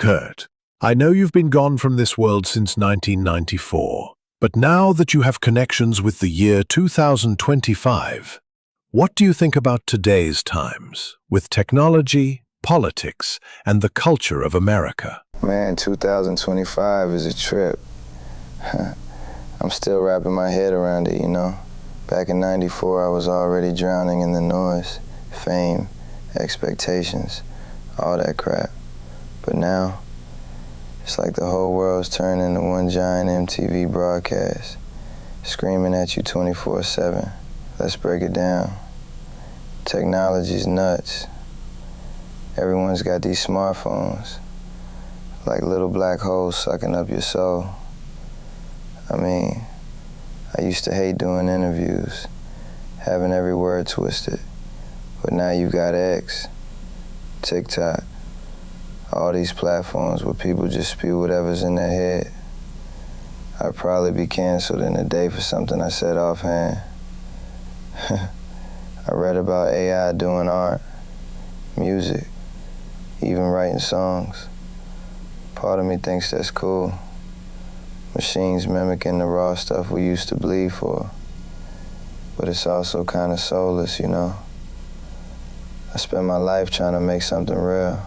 Kurt, I know you've been gone from this world since 1994, but now that you have connections with the year 2025, what do you think about today's times, with technology, politics, and the culture of America? Man, 2025 is a trip. I'm still wrapping my head around it, you know? Back in '94, I was already drowning in the noise, fame, expectations, all that crap. But now, it's like the whole world's turned into one giant MTV broadcast, screaming at you 24/7. Let's break it down. Technology's nuts. Everyone's got these smartphones, like little black holes sucking up your soul. I mean, I used to hate doing interviews, having every word twisted. But now you got X, TikTok, all these platforms where people just spew whatever's in their head. I'd probably be canceled in a day for something I said offhand. I read about AI doing art, music, even writing songs. Part of me thinks that's cool. Machines mimicking the raw stuff we used to bleed for. But it's also kind of soulless, you know? I spent my life trying to make something real,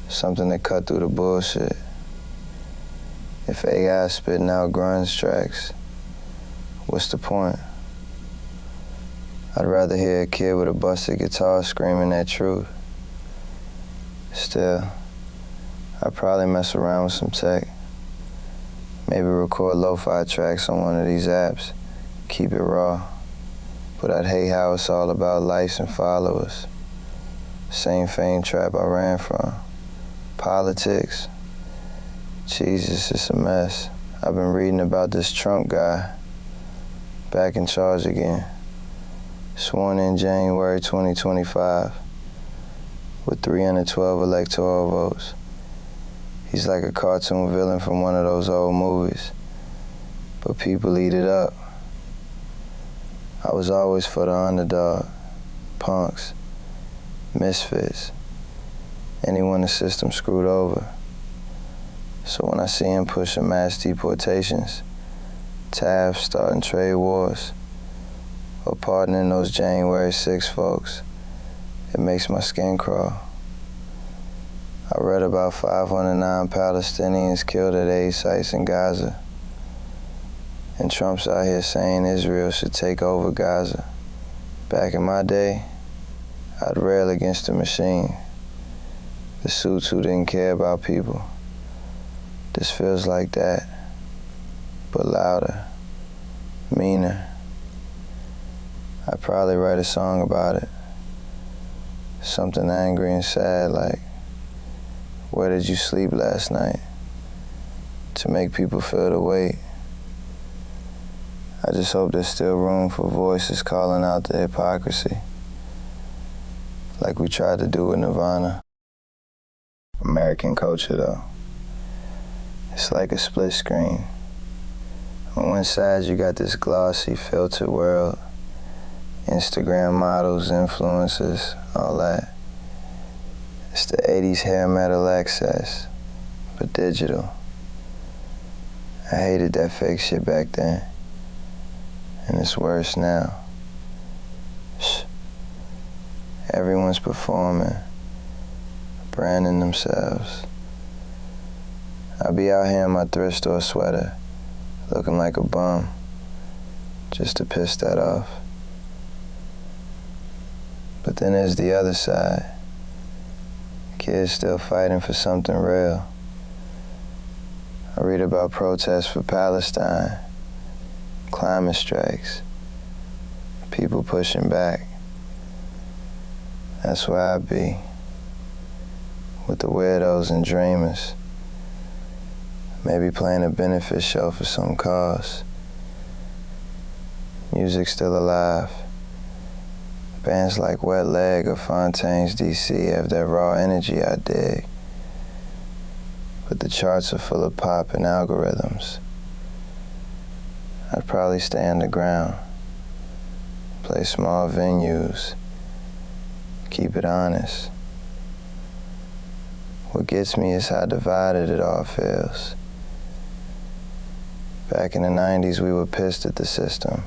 something that cut through the bullshit. If AI is spitting out grunge tracks, what's the point? I'd rather hear a kid with a busted guitar screaming that truth. Still, I'd probably mess around with some tech. Maybe record lo-fi tracks on one of these apps, keep it raw. But I'd hate how it's all about likes and followers. Same fame trap I ran from. Politics. Jesus, it's a mess. I've been reading about this Trump guy, back in charge again. Sworn in January 2025 with 312 electoral votes. He's like a cartoon villain from one of those old movies, but people eat it up. I was always for the underdog, punks, misfits, anyone the system screwed over. So when I see him pushing mass deportations, tariffs starting trade wars, or pardoning those January 6 folks, it makes my skin crawl. I read about 509 Palestinians killed at aid sites in Gaza. And Trump's out here saying Israel should take over Gaza. Back in my day, I'd rail against the machine, the suits who didn't care about people. This feels like that, but louder, meaner. I'd probably write a song about it. Something angry and sad like, "Where did you sleep last night?" To make people feel the weight. I just hope there's still room for voices calling out the hypocrisy, like we tried to do with Nirvana. American culture, though, it's like a split screen. On one side, you got this glossy, filtered world, Instagram models, influencers, all that. It's the 80s hair metal excess, but digital. I hated that fake shit back then, and it's worse now. Everyone's performing, branding themselves. I'll be out here in my thrift store sweater, looking like a bum, just to piss that off. But then there's the other side. Kids still fighting for something real. I read about protests for Palestine, climate strikes, people pushing back. That's where I'd be, with the weirdos and dreamers. Maybe playing a benefit show for some cause. Music's still alive. Bands like Wet Leg or Fontaine's DC have that raw energy I dig. But the charts are full of pop and algorithms. I'd probably stay underground, play small venues, keep it honest. What gets me is how divided it all feels. Back in the 90s, we were pissed at the system.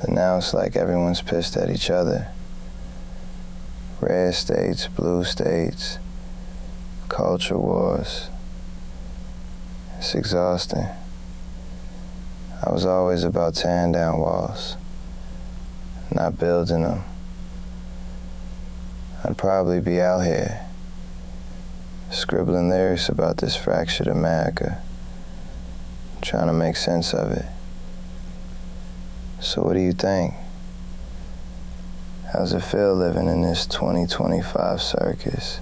But now it's like everyone's pissed at each other. Red states, blue states, culture wars. It's exhausting. I was always about tearing down walls, not building them. I'd probably be out here, scribbling lyrics about this fractured America, trying to make sense of it. So what do you think? How's it feel living in this 2025 circus?